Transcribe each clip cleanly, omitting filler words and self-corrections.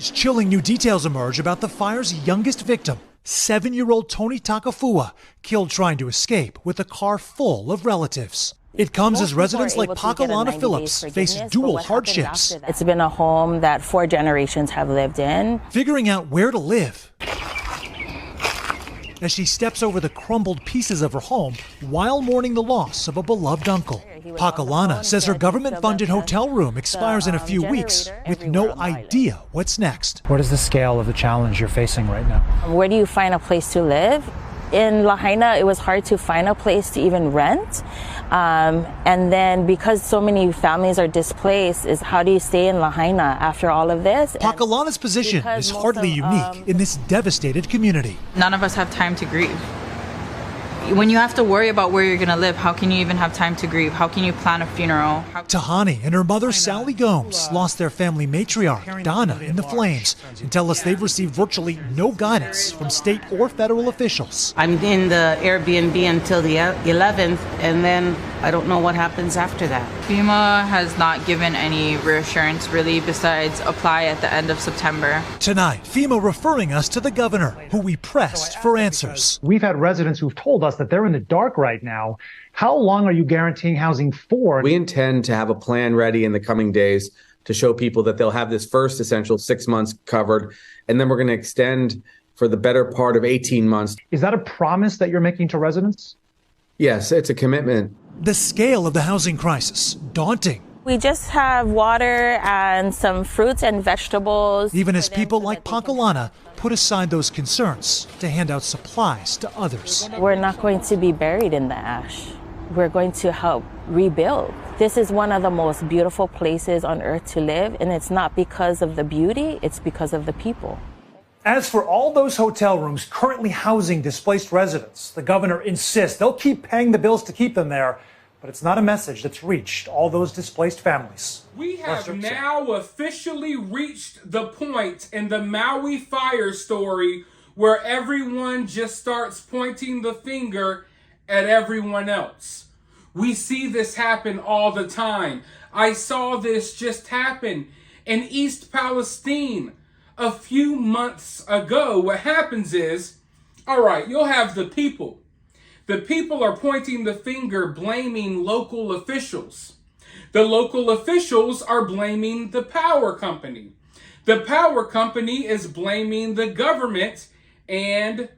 Chilling new details emerge about the fire's youngest victim, 7-year-old Tony Takafua, killed trying to escape with a car full of relatives. It comes as residents like Pakalana Phillips face dual hardships. It's been a home that 4 generations have lived in. Figuring out where to live as she steps over the crumbled pieces of her home while mourning the loss of a beloved uncle. Pakalana says her government-funded hotel room expires in a few weeks with no idea what's next. What is the scale of the challenge you're facing right now? Where do you find a place to live? In Lahaina, it was hard to find a place to even rent. And then because so many families are displaced, is how do you stay in Lahaina after all of this? Pakalana's position is hardly unique in this devastated community. None of us have time to grieve. When you have to worry about where you're going to live, how can you even have time to grieve? How can you plan a funeral? Tahani and her mother, Sally Gomes, lost their family matriarch, Donna, in the flames and tell us they've received virtually no guidance from state or federal officials. I'm in the Airbnb until the 11th, and then I don't know what happens after that. FEMA has not given any reassurance, really, besides apply at the end of September. Tonight, FEMA referring us to the governor, who we pressed for answers. We've had residents who've told us that they're in the dark right now. How long are you guaranteeing housing for? We intend to have a plan ready in the coming days to show people that they'll have this first essential 6 months covered, and then we're going to extend for the better part of 18 months. Is that a promise that you're making to residents? Yes, it's a commitment. The scale of the housing crisis, daunting. We just have water and some fruits and vegetables. Even as people like Pakalana put aside those concerns to hand out supplies to others. We're not going to be buried in the ash. We're going to help rebuild. This is one of the most beautiful places on earth to live, and it's not because of the beauty, it's because of the people. As for all those hotel rooms currently housing displaced residents, the governor insists they'll keep paying the bills to keep them there, but it's not a message that's reached all those displaced families. We have now officially reached the point in the Maui fire story where everyone just starts pointing the finger at everyone else. We see this happen all the time. I saw this just happen in East Palestine a few months ago. What happens is, all right, you'll have the people. The people are pointing the finger, blaming local officials. The local officials are blaming the power company. The power company is blaming the government and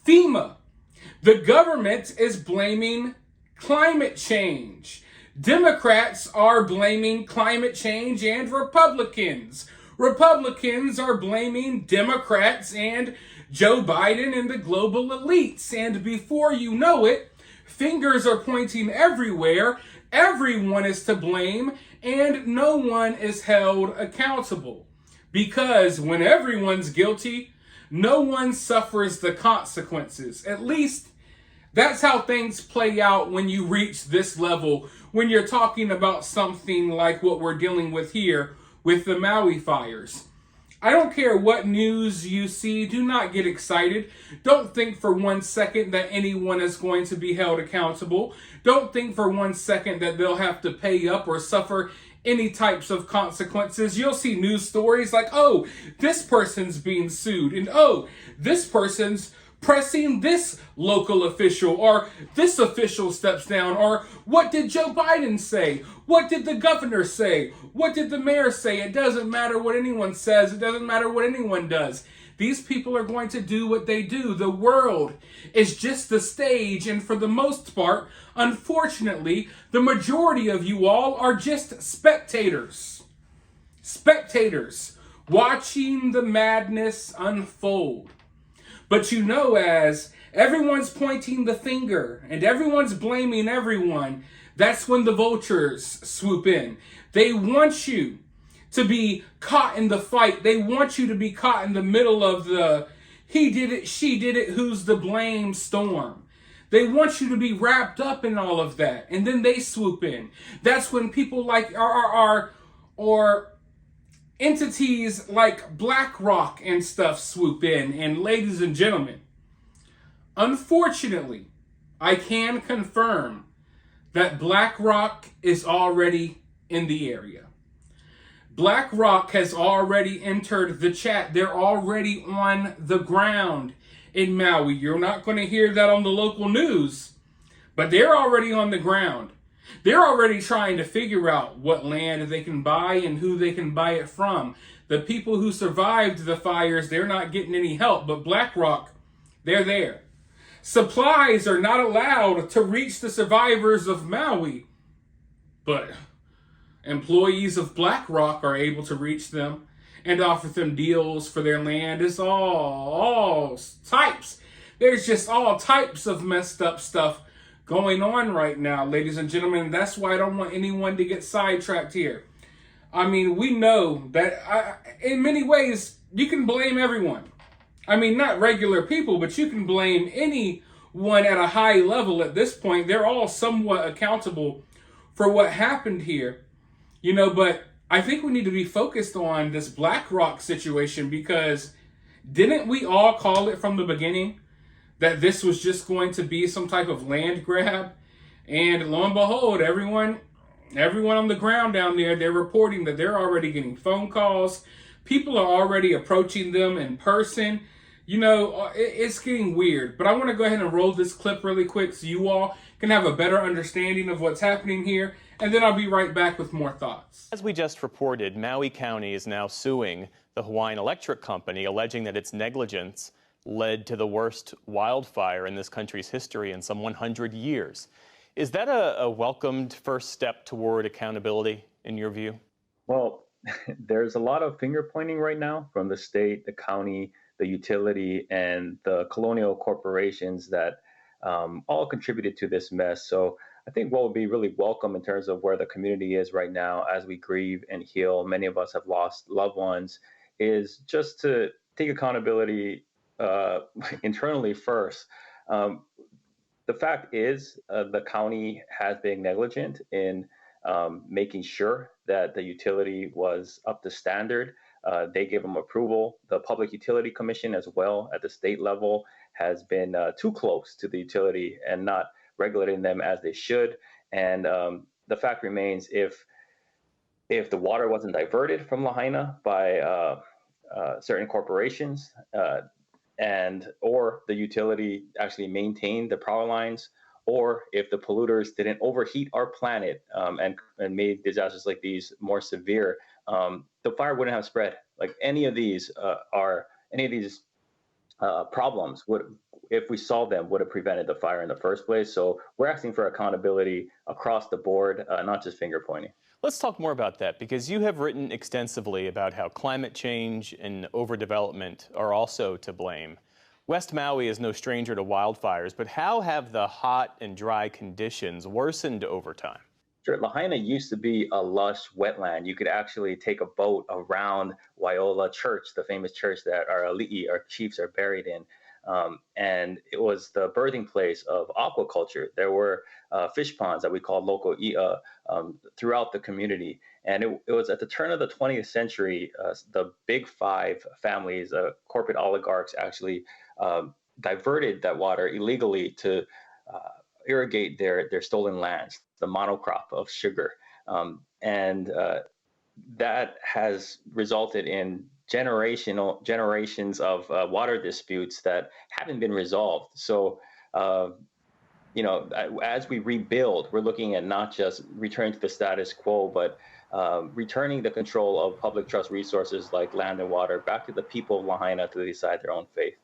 FEMA. The government is blaming climate change. Democrats are blaming climate change and Republicans. Republicans are blaming Democrats and Joe Biden and the global elites. And before you know it, fingers are pointing everywhere. Everyone is to blame and no one is held accountable. Because when everyone's guilty, no one suffers the consequences. At least that's how things play out when you reach this level, when you're talking about something like what we're dealing with here with the Maui fires. I don't care what news you see, do not get excited. Don't think for 1 second that anyone is going to be held accountable. Don't think for 1 second that they'll have to pay up or suffer any types of consequences. You'll see news stories like, oh, this person's being sued, and oh, this person's pressing this local official, or this official steps down, or what did Joe Biden say? What did the governor say? What did the mayor say? It doesn't matter what anyone says. It doesn't matter what anyone does. These people are going to do what they do. The world is just the stage, and for the most part, unfortunately, the majority of you all are just spectators. Spectators watching the madness unfold. But you know, as everyone's pointing the finger and everyone's blaming everyone, that's when the vultures swoop in. They want you to be caught in the fight. They want you to be caught in the middle of the he did it, she did it, who's the blame storm. They want you to be wrapped up in all of that. And then they swoop in. That's when people like or entities like BlackRock and stuff swoop in. And ladies and gentlemen, unfortunately, I can confirm that BlackRock is already in the area. BlackRock has already entered the chat. They're already on the ground in Maui. You're not going to hear that on the local news, but they're already on the ground. They're already trying to figure out what land they can buy and who they can buy it from. The people who survived the fires, they're not getting any help, but BlackRock, they're there. Supplies are not allowed to reach the survivors of Maui, but employees of BlackRock are able to reach them and offer them deals for their land. It's all types. There's just all types of messed up stuff going on right now, ladies and gentlemen. That's why I don't want anyone to get sidetracked here. I mean, we know that in many ways you can blame everyone. I mean, not regular people, but you can blame anyone at a high level at this point. They're all somewhat accountable for what happened here. You know, but I think we need to be focused on this BlackRock situation, because didn't we all call it from the beginning that this was just going to be some type of land grab? And lo and behold, everyone on the ground down there, they're reporting that they're already getting phone calls. People are already approaching them in person. You know, it's getting weird. But I want to go ahead and roll this clip really quick so you all can have a better understanding of what's happening here. And then I'll be right back with more thoughts. As we just reported, Maui County is now suing the Hawaiian Electric Company, alleging that its negligence led to the worst wildfire in this country's history in some 100 years. Is that a welcomed first step toward accountability, in your view? Well, there's a lot of finger pointing right now from the state, the county, the utility, and the colonial corporations that all contributed to this mess. So I think what would be really welcome in terms of where the community is right now as we grieve and heal, many of us have lost loved ones, is just to take accountability internally first. The fact is the county has been negligent in making sure that the utility was up to standard. They gave them approval. The Public Utility Commission as well at the state level has been too close to the utility and not regulating them as they should. And the fact remains, if the water wasn't diverted from Lahaina by certain corporations, or the utility actually maintained the power lines, or if the polluters didn't overheat our planet and made disasters like these more severe, the fire wouldn't have spread. Like any of these problems would, if we solved them, would have prevented the fire in the first place. So we're asking for accountability across the board, not just finger pointing. Let's talk more about that, because you have written extensively about how climate change and overdevelopment are also to blame. West Maui is no stranger to wildfires, but how have the hot and dry conditions worsened over time? Sure. Lahaina used to be a lush wetland. You could actually take a boat around Waiola'a Church, the famous church that our ali'i, our chiefs, are buried in. And it was the birthing place of aquaculture. There were fish ponds that we called local i'a throughout the community. And it was at the turn of the 20th century, the big five families, corporate oligarchs, actually diverted that water illegally to irrigate their stolen lands, the monocrop of sugar. And that has resulted in generations of water disputes that haven't been resolved. So, as we rebuild, we're looking at not just returning to the status quo, but returning the control of public trust resources like land and water back to the people of Lahaina to decide their own fate.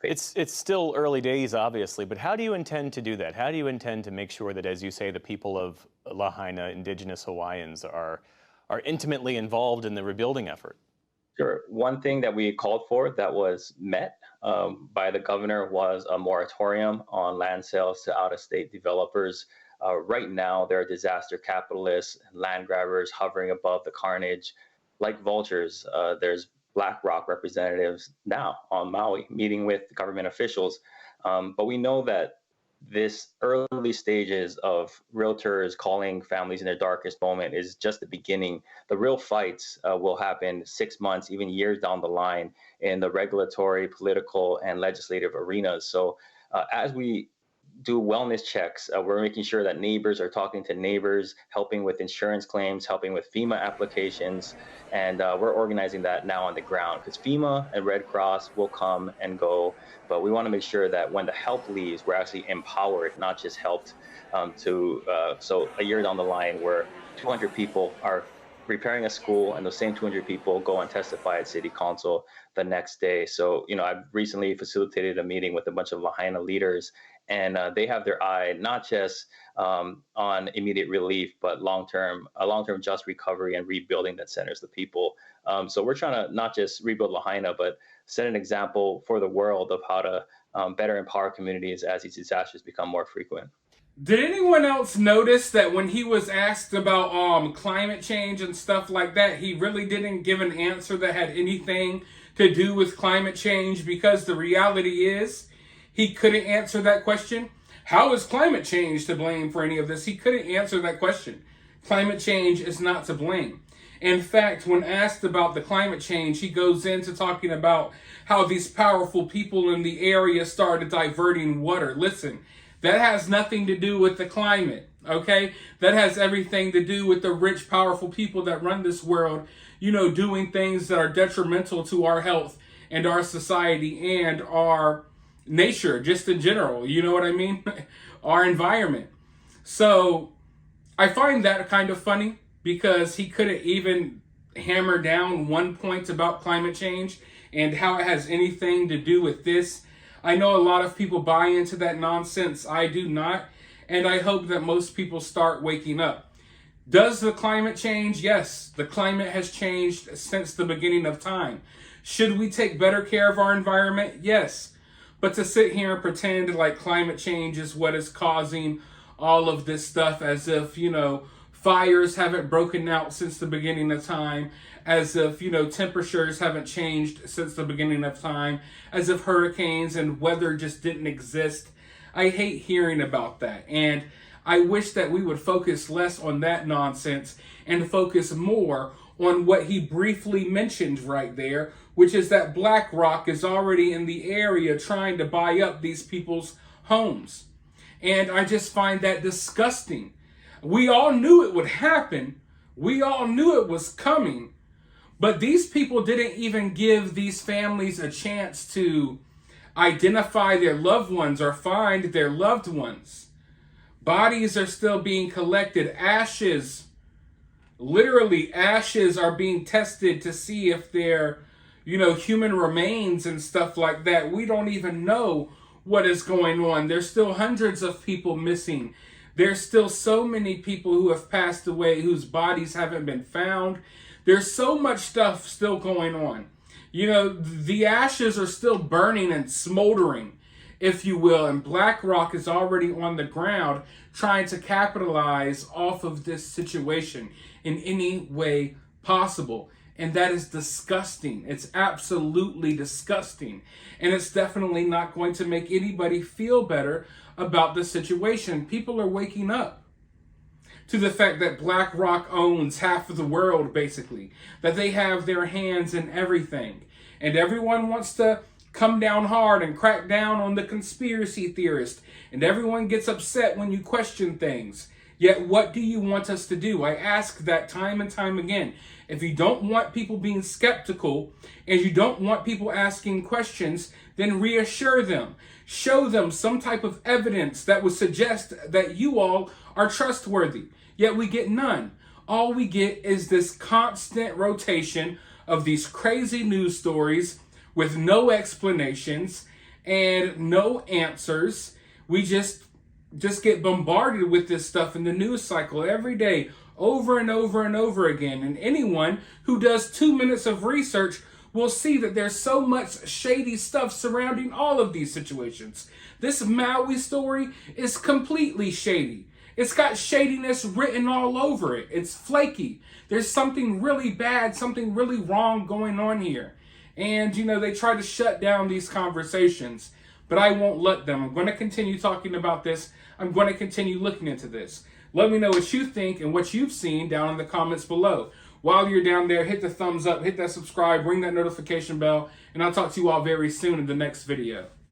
It's still early days, obviously, but how do you intend to do that? How do you intend to make sure that, as you say, the people of Lahaina, indigenous Hawaiians, are intimately involved in the rebuilding effort? Sure. One thing that we called for that was met by the governor was a moratorium on land sales to out-of-state developers. Right now, there are disaster capitalists, land grabbers hovering above the carnage like vultures. There's BlackRock representatives now on Maui meeting with government officials. But we know that this early stages of realtors calling families in their darkest moment is just the beginning. The real fights will happen 6 months, even years down the line in the regulatory, political, and legislative arenas. So as we do wellness checks. We're making sure that neighbors are talking to neighbors, helping with insurance claims, helping with FEMA applications. And we're organizing that now on the ground, because FEMA and Red Cross will come and go. But we want to make sure that when the help leaves, we're actually empowered, not just helped so a year down the line where 200 people are repairing a school, and those same 200 people go and testify at city council the next day. So, I've recently facilitated a meeting with a bunch of Lahaina leaders, and they have their eye not just on immediate relief, but a long-term just recovery and rebuilding that centers the people. So we're trying to not just rebuild Lahaina, but set an example for the world of how to better empower communities as these disasters become more frequent. Did anyone else notice that when he was asked about climate change and stuff like that, he really didn't give an answer that had anything to do with climate change? Because the reality is, he couldn't answer that question. How is climate change to blame for any of this? He couldn't answer that question. Climate change is not to blame. In fact, when asked about the climate change, he goes into talking about how these powerful people in the area started diverting water. Listen, that has nothing to do with the climate, okay? That has everything to do with the rich, powerful people that run this world, doing things that are detrimental to our health and our society and our nature, just in general. You know what I mean? Our environment. So I find that kind of funny, because he couldn't even hammer down one point about climate change and how it has anything to do with this. I know a lot of people buy into that nonsense. I do not. And I hope that most people start waking up. Does the climate change? Yes, the climate has changed since the beginning of time. Should we take better care of our environment? Yes. But to sit here and pretend like climate change is what is causing all of this stuff, as if, fires haven't broken out since the beginning of time, as if, temperatures haven't changed since the beginning of time, as if hurricanes and weather just didn't exist. I hate hearing about that. And I wish that we would focus less on that nonsense and focus more on what he briefly mentioned right there, which is that BlackRock is already in the area trying to buy up these people's homes. And I just find that disgusting. We all knew it would happen. We all knew it was coming. But these people didn't even give these families a chance to identify their loved ones or find their loved ones. Bodies are still being collected. Ashes, literally ashes, are being tested to see if they're, human remains and stuff like that. We don't even know what is going on. There's still hundreds of people missing. There's still so many people who have passed away whose bodies haven't been found. There's so much stuff still going on. The ashes are still burning and smoldering, if you will, and BlackRock is already on the ground trying to capitalize off of this situation in any way possible. And that is disgusting. It's absolutely disgusting. And it's definitely not going to make anybody feel better about the situation. People are waking up to the fact that BlackRock owns half of the world, basically, that they have their hands in everything. And everyone wants to come down hard and crack down on the conspiracy theorist. And everyone gets upset when you question things. Yet what do you want us to do? I ask that time and time again. If you don't want people being skeptical and you don't want people asking questions, then reassure them. Show them some type of evidence that would suggest that you all are trustworthy. Yet we get none. All we get is this constant rotation of these crazy news stories with no explanations and no answers. We just get bombarded with this stuff in the news cycle every day, over and over and over again. And anyone who does 2 minutes of research will see that there's so much shady stuff surrounding all of these situations. This Maui story is completely shady. It's got shadiness written all over it. It's flaky. There's something really bad, something really wrong going on here. And, they try to shut down these conversations. But I won't let them. I'm going to continue talking about this. I'm going to continue looking into this. Let me know what you think and what you've seen down in the comments below. While you're down there, hit the thumbs up, hit that subscribe, ring that notification bell, and I'll talk to you all very soon in the next video.